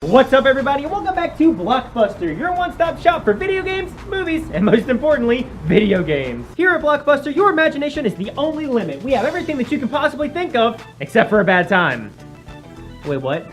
What's up, everybody, and welcome back to Blockbuster, your one-stop shop for video games, movies, and most importantly, video games. Here at Blockbuster, your imagination is the only limit. We have everything that you can possibly think of, except for a bad time. Wait, what?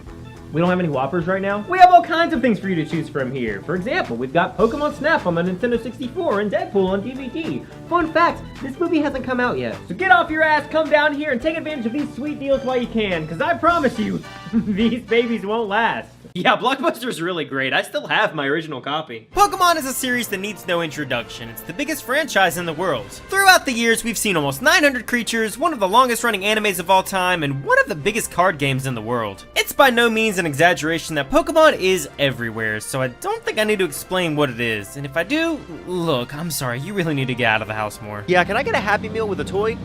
We don't have any Whoppers right now? We have all kinds of things for you to choose from here. For example, we've got Pokémon Snap on the Nintendo 64 and Deadpool on DVD. Fun fact, this movie hasn't come out yet. So get off your ass, come down here, and take advantage of these sweet deals while you can, because I promise you, these babies won't last. Yeah, Blockbuster's really great. I still have my original copy. Pokemon is a series that needs no introduction. It's the biggest franchise in the world. Throughout the years, we've seen almost 900 creatures, one of the longest running animes of all time, and one of the biggest card games in the world. It's by no means an exaggeration that Pokemon is everywhere, so I don't think I need to explain what it is. And if I do, look, I'm sorry, you really need to get out of the house more. Yeah, can I get a Happy Meal with a toy?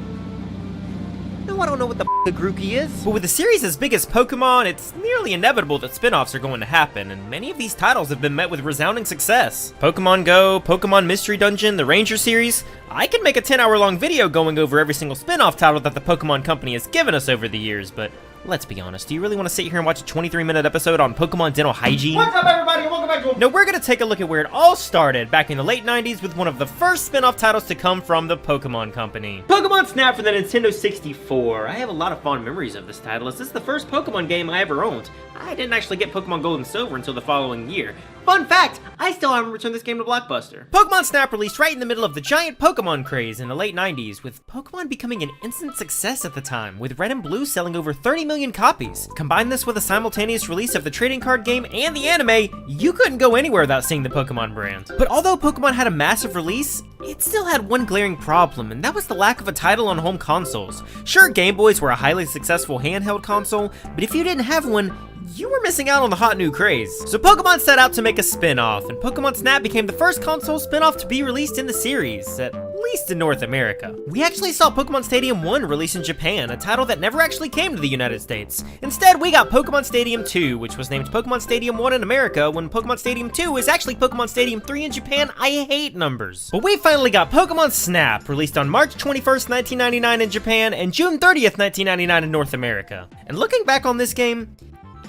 No, I don't know what the a Grookey is. But with a series as big as Pokemon, it's nearly inevitable that spin-offs are going to happen, and many of these titles have been met with resounding success. Pokemon Go, Pokemon Mystery Dungeon, the Ranger series. I could make a 10-hour-long video going over every single spin-off title that the Pokemon Company has given us over the years, but let's be honest, do you really want to sit here and watch a 23-minute episode on Pokemon Dental Hygiene? What's up, everybody? Welcome back to... No, we're going to take a look at where it all started back in the late 90s with one of the first spin-off titles to come from the Pokemon Company. Pokemon Snap for the Nintendo 64. I have a lot of fond memories of this title, as this is the first Pokemon game I ever owned. I didn't actually get Pokemon Gold and Silver until the following year. Fun fact, I still haven't returned this game to Blockbuster. Pokemon Snap released right in the middle of the giant Pokemon craze in the late 90s, with Pokemon becoming an instant success at the time, with Red and Blue selling over 30 million copies. Combine this with a simultaneous release of the trading card game and the anime, you couldn't go anywhere without seeing the Pokemon brand. But although Pokemon had a massive release, it still had one glaring problem, and that was the lack of a title on home consoles. Sure, Game Boys were a highly successful handheld console, but if you didn't have one, you were missing out on the hot new craze. So Pokemon set out to make a spin-off, and Pokemon Snap became the first console spin-off to be released in the series, at least in North America. We actually saw Pokemon Stadium 1 released in Japan, a title that never actually came to the United States. Instead, we got Pokemon Stadium 2, which was named Pokemon Stadium 1 in America, when Pokemon Stadium 2 is actually Pokemon Stadium 3 in Japan. I hate numbers. But we finally got Pokemon Snap, released on March 21st, 1999 in Japan, and June 30th, 1999 in North America. And looking back on this game,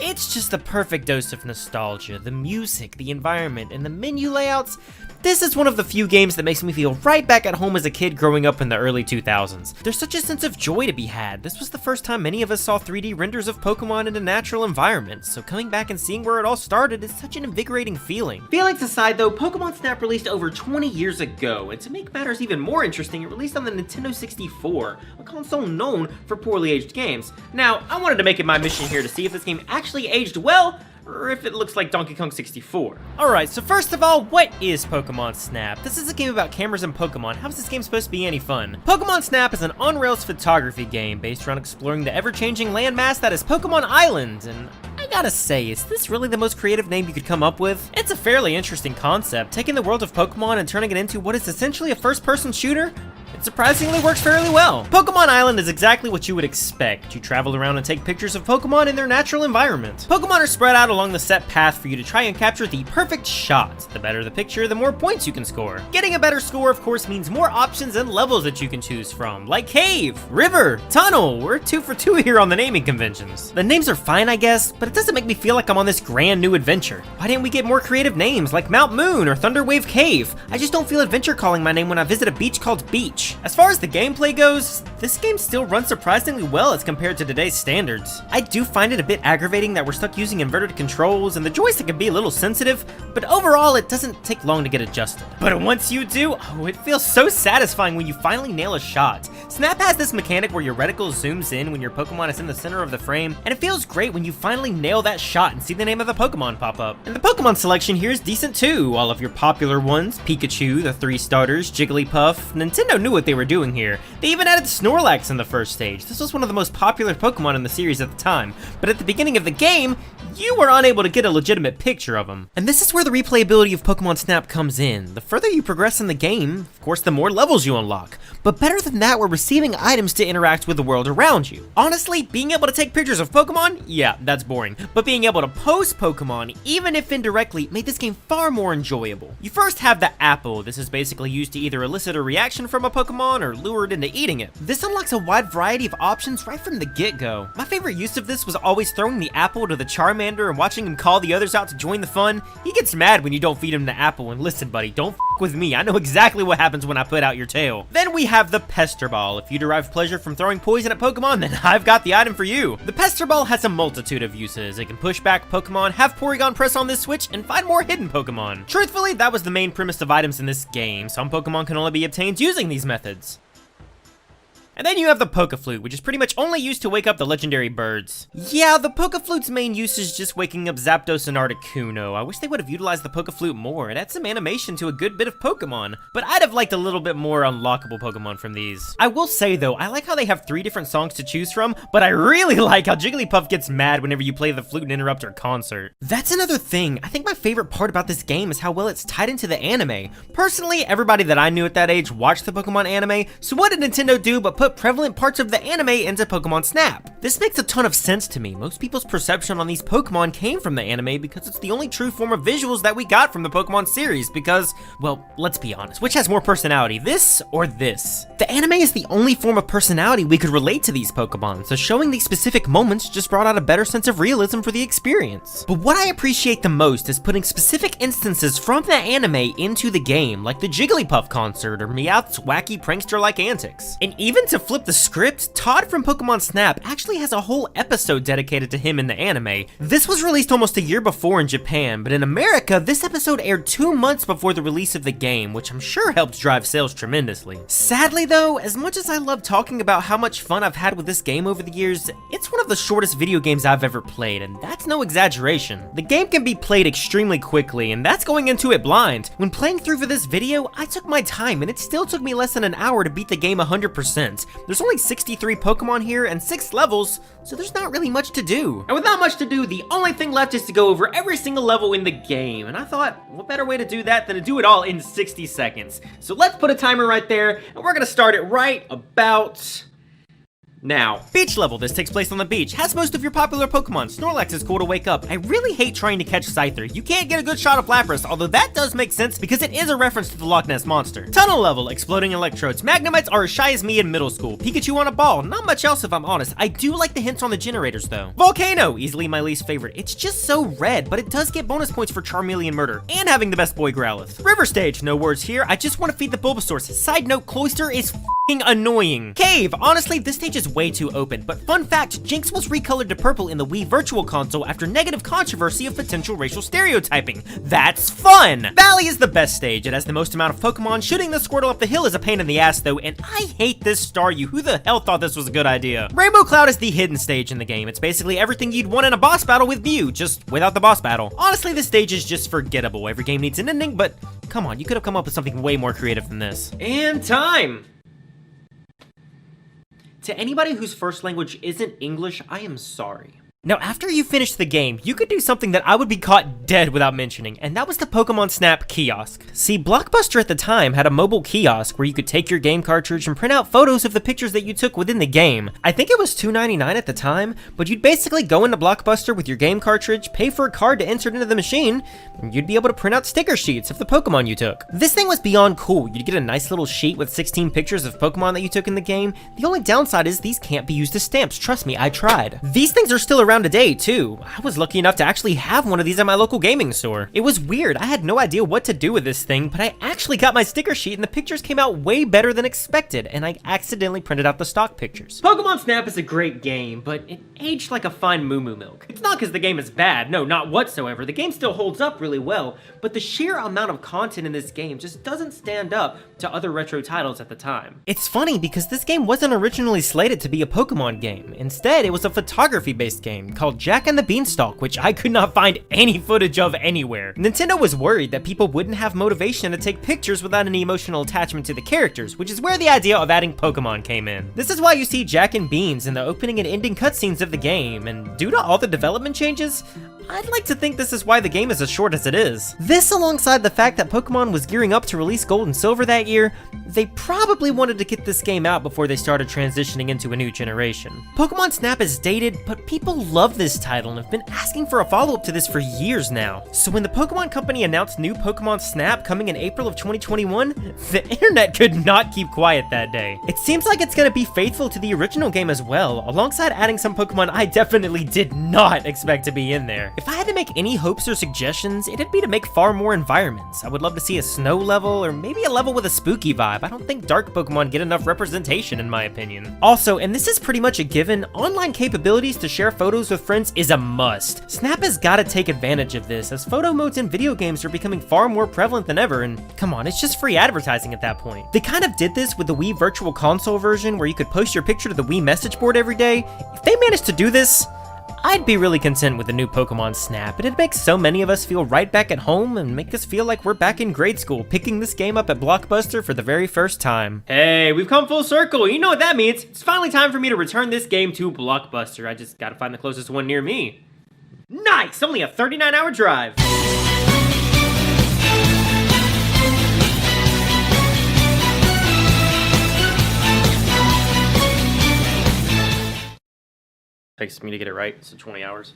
it's just the perfect dose of nostalgia. The music, the environment, and the menu layouts. This is one of the few games that makes me feel right back at home as a kid growing up in the early 2000s. There's such a sense of joy to be had. This was the first time many of us saw 3D renders of Pokemon in a natural environment, so coming back and seeing where it all started is such an invigorating feeling. Feelings aside though, Pokemon Snap released over 20 years ago, and to make matters even more interesting, it released on the Nintendo 64, a console known for poorly aged games. Now, I wanted to make it my mission here to see if this game actually aged well, or if it looks like Donkey Kong 64. Alright, so first of all, what is Pokemon Snap? This is a game about cameras and Pokemon. How is this game supposed to be any fun? Pokemon Snap is an on-rails photography game based around exploring the ever-changing landmass that is Pokemon Island, and I gotta say, is this really the most creative name you could come up with? It's a fairly interesting concept, taking the world of Pokemon and turning it into what is essentially a first-person shooter. It surprisingly works fairly well. Pokemon Island is exactly what you would expect. You travel around and take pictures of Pokemon in their natural environment. Pokemon are spread out along the set path for you to try and capture the perfect shot. The better the picture, the more points you can score. Getting a better score, of course, means more options and levels that you can choose from, like Cave, River, Tunnel. We're 2 for 2 here on the naming conventions. The names are fine, I guess, but it doesn't make me feel like I'm on this grand new adventure. Why didn't we get more creative names like Mount Moon or Thunderwave Cave? I just don't feel adventure calling my name when I visit a beach called Beach. As far as the gameplay goes, this game still runs surprisingly well as compared to today's standards. I do find it a bit aggravating that we're stuck using inverted controls and the joystick can be a little sensitive, but overall it doesn't take long to get adjusted. But once you do, oh, it feels so satisfying when you finally nail a shot. Snap has this mechanic where your reticle zooms in when your Pokemon is in the center of the frame, and it feels great when you finally nail that shot and see the name of the Pokemon pop up. And the Pokemon selection here is decent too. All of your popular ones, Pikachu, the 3 starters, Jigglypuff. Nintendo knew what they were doing here. They even added Snorlax in the first stage. This was one of the most popular Pokemon in the series at the time, but at the beginning of the game, you were unable to get a legitimate picture of him. And this is where the replayability of Pokemon Snap comes in. The further you progress in the game, of course, the more levels you unlock. But better than that, we're receiving items to interact with the world around you. Honestly, being able to take pictures of Pokemon, yeah, that's boring. But being able to post Pokemon, even if indirectly, made this game far more enjoyable. You first have the apple. This is basically used to either elicit a reaction from a Pokemon or lure it into eating it. This unlocks a wide variety of options right from the get-go. My favorite use of this was always throwing the apple to the Charmander Charmander and watching him call the others out to join the fun. He gets mad when you don't feed him the apple, and listen buddy, don't f with me, I know exactly what happens when I put out your tail. Then we have the Pester Ball. If you derive pleasure from throwing poison at Pokemon, then I've got the item for you. The Pester Ball has a multitude of uses. It can push back Pokemon, have Porygon press on this switch, and find more hidden Pokemon. Truthfully, that was the main premise of items in this game. Some Pokemon can only be obtained using these methods. And then you have the Flute, which is pretty much only used to wake up the legendary birds. Yeah, the Flute's main use is just waking up Zapdos and Articuno. I wish they would have utilized the Flute more. It adds some animation to a good bit of Pokemon, but I'd have liked a little bit more unlockable Pokemon from these. I will say though, I like how they have 3 different songs to choose from, but I really like how Jigglypuff gets mad whenever you play the flute and interrupt her concert. That's another thing. I think my favorite part about this game is how well it's tied into the anime. Personally, everybody that I knew at that age watched the Pokemon anime, so what did Nintendo do but put prevalent parts of the anime into Pokemon Snap? This makes a ton of sense to me. Most people's perception on these Pokemon came from the anime because it's the only true form of visuals that we got from the Pokemon series because, well, let's be honest, which has more personality, this or this? The anime is the only form of personality we could relate to these Pokemon, so showing these specific moments just brought out a better sense of realism for the experience. But what I appreciate the most is putting specific instances from the anime into the game, like the Jigglypuff concert or Meowth's wacky prankster-like antics. And even to flip the script, Todd from Pokemon Snap actually has a whole episode dedicated to him in the anime. This was released almost a year before in Japan, but in America, this episode aired 2 months before the release of the game, which I'm sure helped drive sales tremendously. Sadly though, as much as I love talking about how much fun I've had with this game over the years, it's one of the shortest video games I've ever played, and that's no exaggeration. The game can be played extremely quickly, and that's going into it blind. When playing through for this video, I took my time, and it still took me less than an hour to beat the game 100%. There's only 63 Pokemon here and 6 levels, so there's not really much to do. And with not much to do, the only thing left is to go over every single level in the game, and I thought, what better way to do that than to do it all in 60 seconds. So let's put a timer right there, and we're gonna start it right about now. Beach level. This takes place on the beach. Has most of your popular Pokemon. Snorlax is cool to wake up. I really hate trying to catch Scyther. You can't get a good shot of Lapras, although that does make sense because it is a reference to the Loch Ness Monster. Tunnel level. Exploding electrodes. Magnemites are as shy as me in middle school. Pikachu on a ball. Not much else if I'm honest. I do like the hints on the generators though. Volcano. Easily my least favorite. It's just so red, but it does get bonus points for Charmeleon Murder and having the best boy Growlithe. River stage. No words here. I just want to feed the Bulbasaur. Side note, Cloyster is annoying. Cave. Honestly, this stage is way too open, but fun fact, Jinx was recolored to purple in the Wii Virtual Console after negative controversy of potential racial stereotyping. That's fun! Valley is the best stage. It has the most amount of Pokemon. Shooting the Squirtle up the hill is a pain in the ass though, and I hate this Staryu. Who the hell thought this was a good idea? Rainbow Cloud is the hidden stage in the game. It's basically everything you'd want in a boss battle with Mew, just without the boss battle. Honestly, this stage is just forgettable. Every game needs an ending, but come on, you could have come up with something way more creative than this. And time! To anybody whose first language isn't English, I am sorry. Now, after you finish the game, you could do something that I would be caught dead without mentioning, and that was the Pokemon Snap Kiosk. See, Blockbuster at the time had a mobile kiosk where you could take your game cartridge and print out photos of the pictures that you took within the game. I think it was $2.99 at the time, but you'd basically go into Blockbuster with your game cartridge, pay for a card to enter it into the machine, and you'd be able to print out sticker sheets of the Pokemon you took. This thing was beyond cool. You'd get a nice little sheet with 16 pictures of Pokemon that you took in the game. The only downside is these can't be used as stamps. Trust me, I tried. These things are still around today too. I was lucky enough to actually have one of these at my local gaming store. It was weird. I had no idea what to do with this thing, but I actually got my sticker sheet and the pictures came out way better than expected, and I accidentally printed out the stock pictures. Pokemon Snap is a great game, but it aged like a fine moo milk. It's not because the game is bad, no, not whatsoever. The game still holds up really well, but the sheer amount of content in this game just doesn't stand up to other retro titles at the time. It's funny because this game wasn't originally slated to be a Pokemon game. Instead, it was a photography-based game called Jack and the Beanstalk, which I could not find any footage of anywhere. Nintendo was worried that people wouldn't have motivation to take pictures without any emotional attachment to the characters, which is where the idea of adding Pokemon came in. This is why you see Jack and Beans in the opening and ending cutscenes of the game, and due to all the development changes, I'd like to think this is why the game is as short as it is. This, alongside the fact that Pokemon was gearing up to release Gold and Silver that year, they probably wanted to get this game out before they started transitioning into a new generation. Pokemon Snap is dated, but people love this title and have been asking for a follow-up to this for years now. So when the Pokemon Company announced new Pokemon Snap coming in April of 2021, the internet could not keep quiet that day. It seems like it's gonna be faithful to the original game as well, alongside adding some Pokemon I definitely did not expect to be in there. If I had to make any hopes or suggestions, it'd be to make far more environments. I would love to see a snow level, or maybe a level with a spooky vibe. I don't think dark Pokemon get enough representation in my opinion. Also, and this is pretty much a given, online capabilities to share photos with friends is a must. Snap has gotta take advantage of this, as photo modes in video games are becoming far more prevalent than ever, and come on, it's just free advertising at that point. They kind of did this with the Wii Virtual Console version, where you could post your picture to the Wii message board every day. If they managed to do this, I'd be really content with the new Pokemon Snap. It'd make so many of us feel right back at home and make us feel like we're back in grade school, picking this game up at Blockbuster for the very first time. Hey, we've come full circle. You know what that means. It's finally time for me to return this game to Blockbuster. I just gotta find the closest one near me. Nice! Only a 39-hour drive. Takes me to get it right, so 20 hours.